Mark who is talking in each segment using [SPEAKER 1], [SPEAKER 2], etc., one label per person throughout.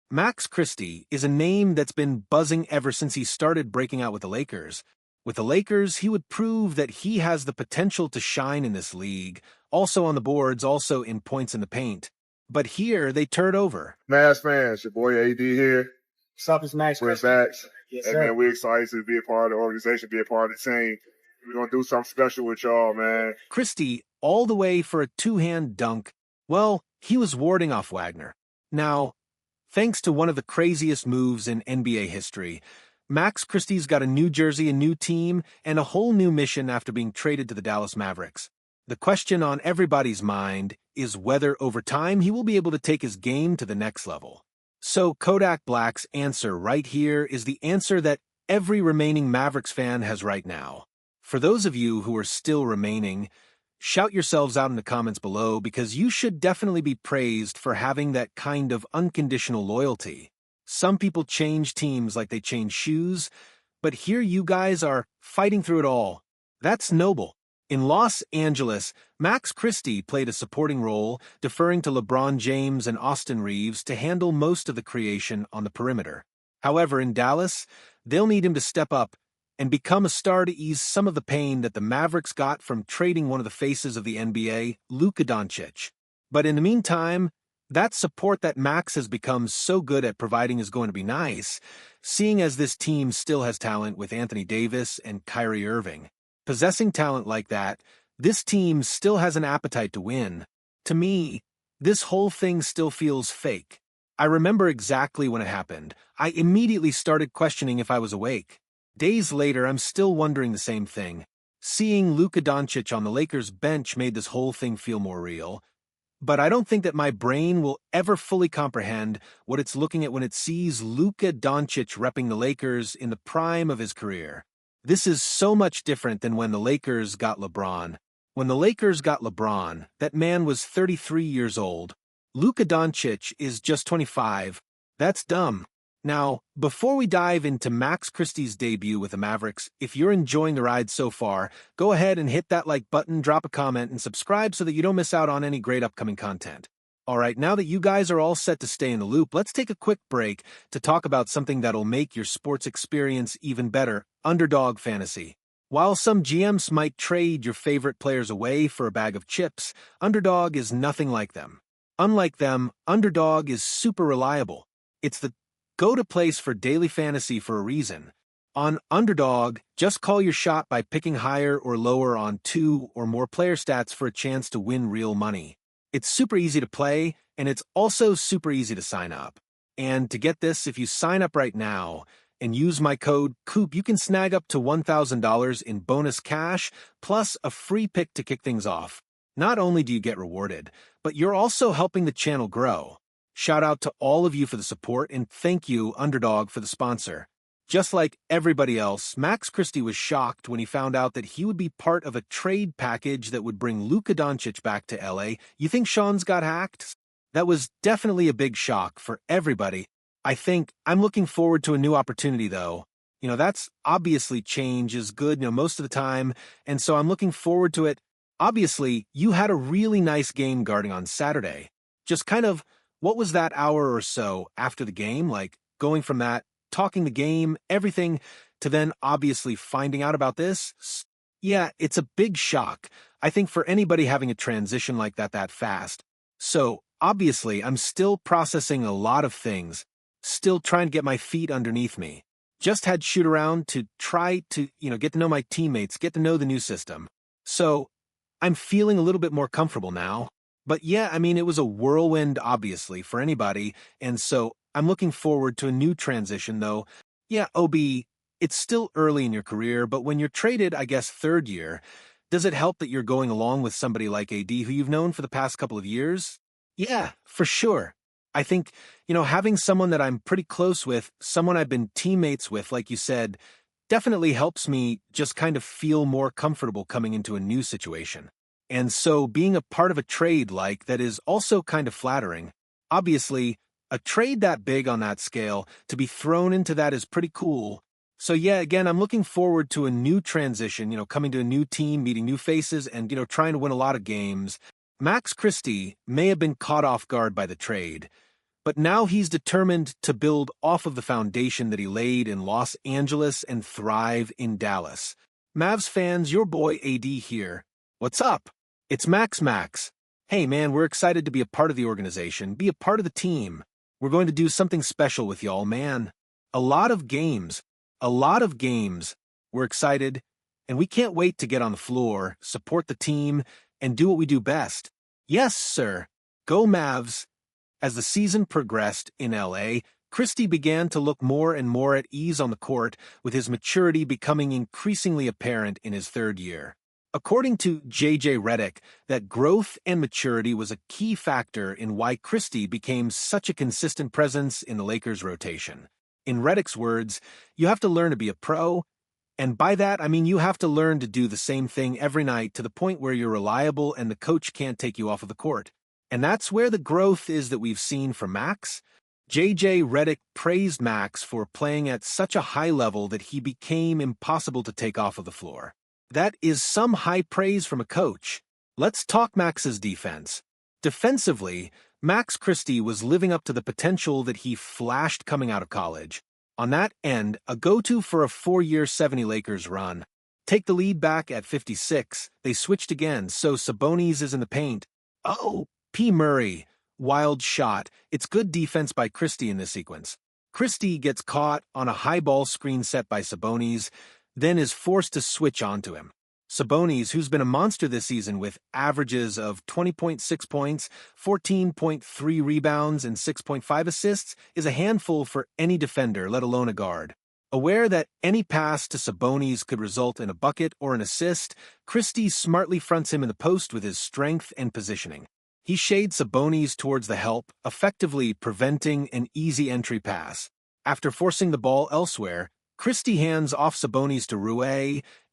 [SPEAKER 1] Max Christie is a name that's been buzzing ever since he started breaking out with the Lakers. With the Lakers, he would prove that he has the potential to shine in this league, also on the boards, also in points in the paint. But here, they turn over.
[SPEAKER 2] Mass fans, your boy AD here.
[SPEAKER 3] What's up, it's Max.
[SPEAKER 2] We're back.
[SPEAKER 3] Yes,
[SPEAKER 2] And
[SPEAKER 3] sir.
[SPEAKER 2] man, we're excited to be a part of the organization, be a part of the team. We're going to do something special with y'all, man.
[SPEAKER 1] Christie, all the way for a two-hand dunk. Well, he was warding off Wagner. Now, thanks to one of the craziest moves in NBA history, Max Christie's got a new jersey, a new team, and a whole new mission after being traded to the Dallas Mavericks. The question on everybody's mind is whether over time he will be able to take his game to the next level. So Kodak Black's answer right here is the answer that every remaining Mavericks fan has right now. For those of you who are still remaining, shout yourselves out in the comments below because you should definitely be praised for having that kind of unconditional loyalty. Some people change teams like they change shoes, but here you guys are fighting through it all. That's noble. In Los Angeles, Max Christie played a supporting role, deferring to LeBron James and Austin Reeves to handle most of the creation on the perimeter. However, in Dallas, they'll need him to step up and become a star to ease some of the pain that the Mavericks got from trading one of the faces of the NBA, Luka Doncic. But in the meantime, that support that Max has become so good at providing is going to be nice, seeing as this team still has talent with Anthony Davis and Kyrie Irving. Possessing talent like that, this team still has an appetite to win. To me, this whole thing still feels fake. I remember exactly when it happened. I immediately started questioning if I was awake. Days later, I'm still wondering the same thing. Seeing Luka Doncic on the Lakers bench made this whole thing feel more real. But I don't think that my brain will ever fully comprehend what it's looking at when it sees Luka Doncic repping the Lakers in the prime of his career. This is so much different than when the Lakers got LeBron. When the Lakers got LeBron, that man was 33 years old. Luka Doncic is just 25. That's dumb. Now, before we dive into Max Christie's debut with the Mavericks, if you're enjoying the ride so far, go ahead and hit that like button, drop a comment, and subscribe so that you don't miss out on any great upcoming content. Alright, now that you guys are all set to stay in the loop, let's take a quick break to talk about something that'll make your sports experience even better, underdog fantasy. While some GMs might trade your favorite players away for a bag of chips, Underdog is nothing like them. Unlike them, Underdog is super reliable. It's the go-to place for daily fantasy for a reason. On Underdog, just call your shot by picking higher or lower on 2 or more player stats for a chance to win real money. It's super easy to play, and it's also super easy to sign up. And to get this, if you sign up right now and use my code COOP, you can snag up to $1,000 in bonus cash, plus a free pick to kick things off. Not only do you get rewarded, but you're also helping the channel grow. Shout out to all of you for the support, and thank you, Underdog, for the sponsor. Just like everybody else, Max Christie was shocked when he found out that he would be part of a trade package that would bring Luka Doncic back to LA. You think Sean's got hacked? That was definitely a big shock for everybody. I think I'm looking forward to a new opportunity, though. That's obviously change is good, most of the time, and so I'm looking forward to it. Obviously, you had a really nice game guarding on Saturday. Just kind of, what was that hour or so after the game, like going from that, talking the game, everything, to then obviously finding out about this? Yeah, it's a big shock, I think, for anybody having a transition like that fast. So, obviously, I'm still processing a lot of things, still trying to get my feet underneath me. Just had shoot around to try to, get to know my teammates, get to know the new system. So, I'm feeling a little bit more comfortable now. But yeah, it was a whirlwind, obviously, for anybody, and so I'm looking forward to a new transition, though. Yeah, OB, it's still early in your career, but when you're traded, I guess, third year, does it help that you're going along with somebody like AD who you've known for the past couple of years? Yeah, for sure. I think, having someone that I'm pretty close with, someone I've been teammates with, like you said, definitely helps me just kind of feel more comfortable coming into a new situation. And so being a part of a trade like that is also kind of flattering. Obviously, a trade that big on that scale, to be thrown into that is pretty cool. So yeah, again, I'm looking forward to a new transition, coming to a new team, meeting new faces, and, trying to win a lot of games. Max Christie may have been caught off guard by the trade, but now he's determined to build off of the foundation that he laid in Los Angeles and thrive in Dallas. Mavs fans, your boy AD here. What's up? It's Max. Hey man, we're excited to be a part of the organization, be a part of the team. We're going to do something special with y'all, man. A lot of games. We're excited, and we can't wait to get on the floor, support the team, and do what we do best. Yes, sir. Go Mavs. As the season progressed in LA, Christie began to look more and more at ease on the court, with his maturity becoming increasingly apparent in his third year. According to J.J. Redick, that growth and maturity was a key factor in why Christie became such a consistent presence in the Lakers' rotation. In Redick's words, you have to learn to be a pro, and by that I mean you have to learn to do the same thing every night to the point where you're reliable and the coach can't take you off of the court. And that's where the growth is that we've seen from Max. J.J. Redick praised Max for playing at such a high level that he became impossible to take off of the floor. That is some high praise from a coach. Let's talk Max's defense. Defensively, Max Christie was living up to the potential that he flashed coming out of college. On that end, a go-to for a 4-year 70 Lakers run. Take the lead back at 56, they switched again, so Sabonis is in the paint. Oh, P. Murray. Wild shot. It's good defense by Christie in this sequence. Christie gets caught on a high ball screen set by Sabonis, then is forced to switch onto him. Sabonis, who's been a monster this season with averages of 20.6 points, 14.3 rebounds, and 6.5 assists, is a handful for any defender, let alone a guard. Aware that any pass to Sabonis could result in a bucket or an assist, Christie smartly fronts him in the post with his strength and positioning. He shades Sabonis towards the help, effectively preventing an easy entry pass. After forcing the ball elsewhere, Christie hands off Sabonis to Rue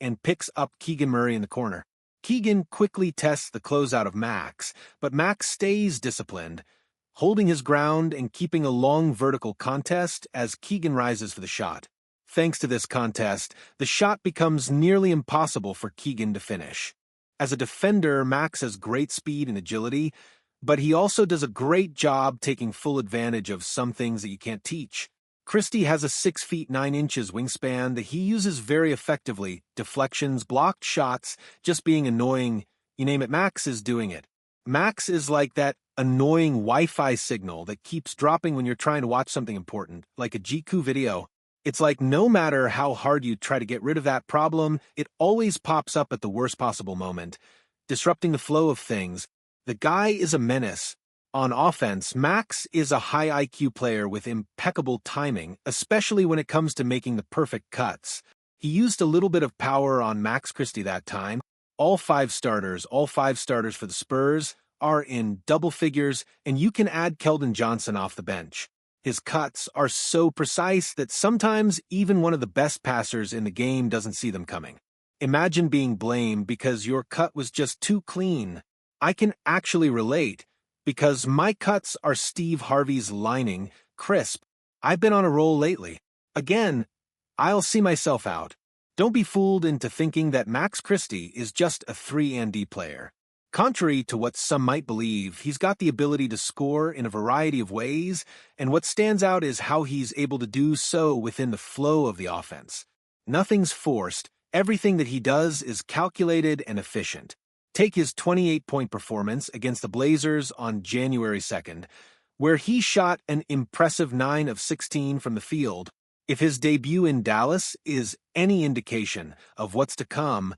[SPEAKER 1] and picks up Keegan Murray in the corner. Keegan quickly tests the closeout of Max, but Max stays disciplined, holding his ground and keeping a long vertical contest as Keegan rises for the shot. Thanks to this contest, the shot becomes nearly impossible for Keegan to finish. As a defender, Max has great speed and agility, but he also does a great job taking full advantage of some things that you can't teach. Christie has a 6 feet 9 inches wingspan that he uses very effectively. Deflections, blocked shots, just being annoying, you name it, Max is doing it. Max is like that annoying Wi-Fi signal that keeps dropping when you're trying to watch something important, like a GQ video. It's like no matter how hard you try to get rid of that problem, it always pops up at the worst possible moment, disrupting the flow of things. The guy is a menace. On offense, Max is a high IQ player with impeccable timing, especially when it comes to making the perfect cuts. He used a little bit of power on Max Christie that time. All five starters for the Spurs are in double figures, and you can add Keldon Johnson off the bench. His cuts are so precise that sometimes even one of the best passers in the game doesn't see them coming. Imagine being blamed because your cut was just too clean. I can actually relate, because my cuts are Steve Harvey's lining, crisp. I've been on a roll lately. Again, I'll see myself out. Don't be fooled into thinking that Max Christie is just a 3-and-D player. Contrary to what some might believe, he's got the ability to score in a variety of ways, and what stands out is how he's able to do so within the flow of the offense. Nothing's forced. Everything that he does is calculated and efficient. Take his 28-point performance against the Blazers on January 2nd, where he shot an impressive 9 of 16 from the field. If his debut in Dallas is any indication of what's to come,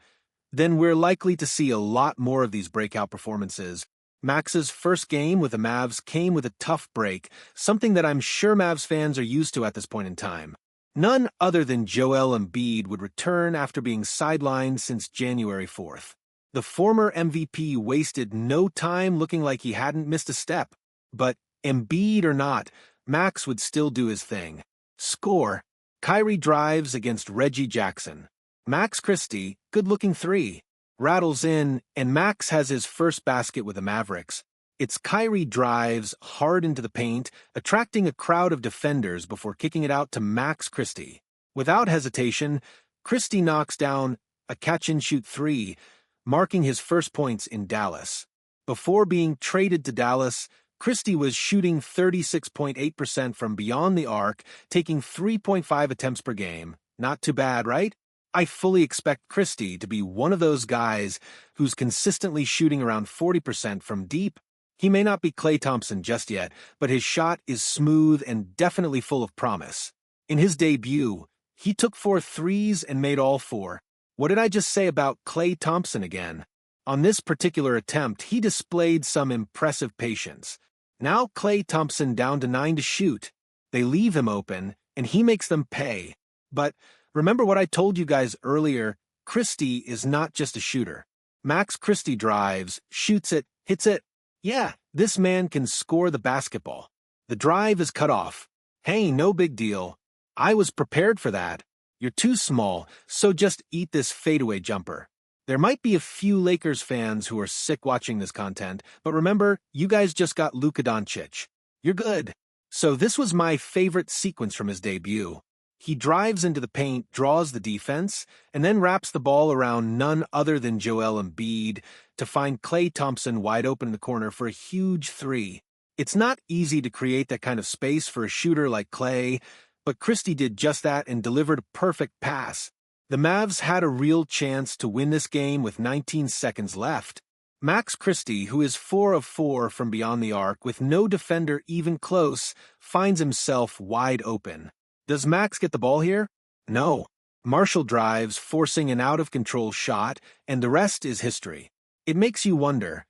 [SPEAKER 1] then we're likely to see a lot more of these breakout performances. Max's first game with the Mavs came with a tough break, something that I'm sure Mavs fans are used to at this point in time. None other than Joel Embiid would return after being sidelined since January 4th. The former MVP wasted no time looking like he hadn't missed a step. But Embiid or not, Max would still do his thing. Score. Kyrie drives against Reggie Jackson. Max Christie, good-looking 3. Rattles in, and Max has his first basket with the Mavericks. It's Kyrie drives hard into the paint, attracting a crowd of defenders before kicking it out to Max Christie. Without hesitation, Christie knocks down a catch-and-shoot 3, marking his first points in Dallas. Before being traded to Dallas, Christie was shooting 36.8% from beyond the arc, taking 3.5 attempts per game. Not too bad, right? I fully expect Christie to be one of those guys who's consistently shooting around 40% from deep. He may not be Klay Thompson just yet, but his shot is smooth and definitely full of promise. In his debut, he took 4 threes and made all 4. What did I just say about Klay Thompson again? On this particular attempt, he displayed some impressive patience. Now Klay Thompson down to 9 to shoot. They leave him open, and he makes them pay. But remember what I told you guys earlier, Christie is not just a shooter. Max Christie drives, shoots it, hits it. Yeah, this man can score the basketball. The drive is cut off. Hey, no big deal. I was prepared for that. You're too small, so just eat this fadeaway jumper. There might be a few Lakers fans who are sick watching this content, but remember, you guys just got Luka Doncic. You're good. So this was my favorite sequence from his debut. He drives into the paint, draws the defense, and then wraps the ball around none other than Joel Embiid to find Klay Thompson wide open in the corner for a huge 3. It's not easy to create that kind of space for a shooter like Klay, but Christie did just that and delivered a perfect pass. The Mavs had a real chance to win this game with 19 seconds left. Max Christie, who is 4 of 4 from beyond the arc with no defender even close, finds himself wide open. Does Max get the ball here? No. Marshall drives, forcing an out-of-control shot, and the rest is history. It makes you wonder,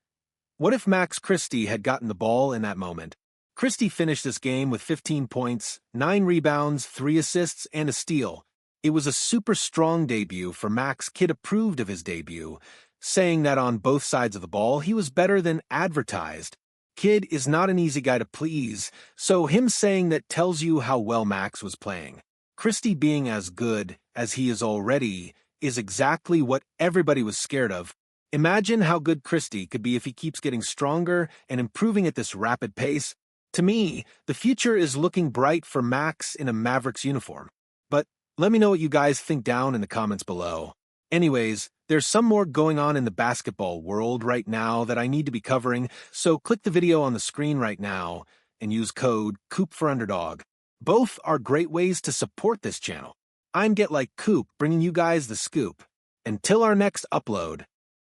[SPEAKER 1] what if Max Christie had gotten the ball in that moment? Christie finished this game with 15 points, 9 rebounds, 3 assists, and a steal. It was a super strong debut for Max. Kid approved of his debut, saying that on both sides of the ball he was better than advertised. Kid is not an easy guy to please, so him saying that tells you how well Max was playing. Christie being as good as he is already is exactly what everybody was scared of. Imagine how good Christie could be if he keeps getting stronger and improving at this rapid pace. To me, the future is looking bright for Max in a Mavericks uniform. But let me know what you guys think down in the comments below. Anyways, there's some more going on in the basketball world right now that I need to be covering, so click the video on the screen right now and use code COOP4Underdog. Both are great ways to support this channel. I'm Get Like Coop, bringing you guys the scoop. Until our next upload.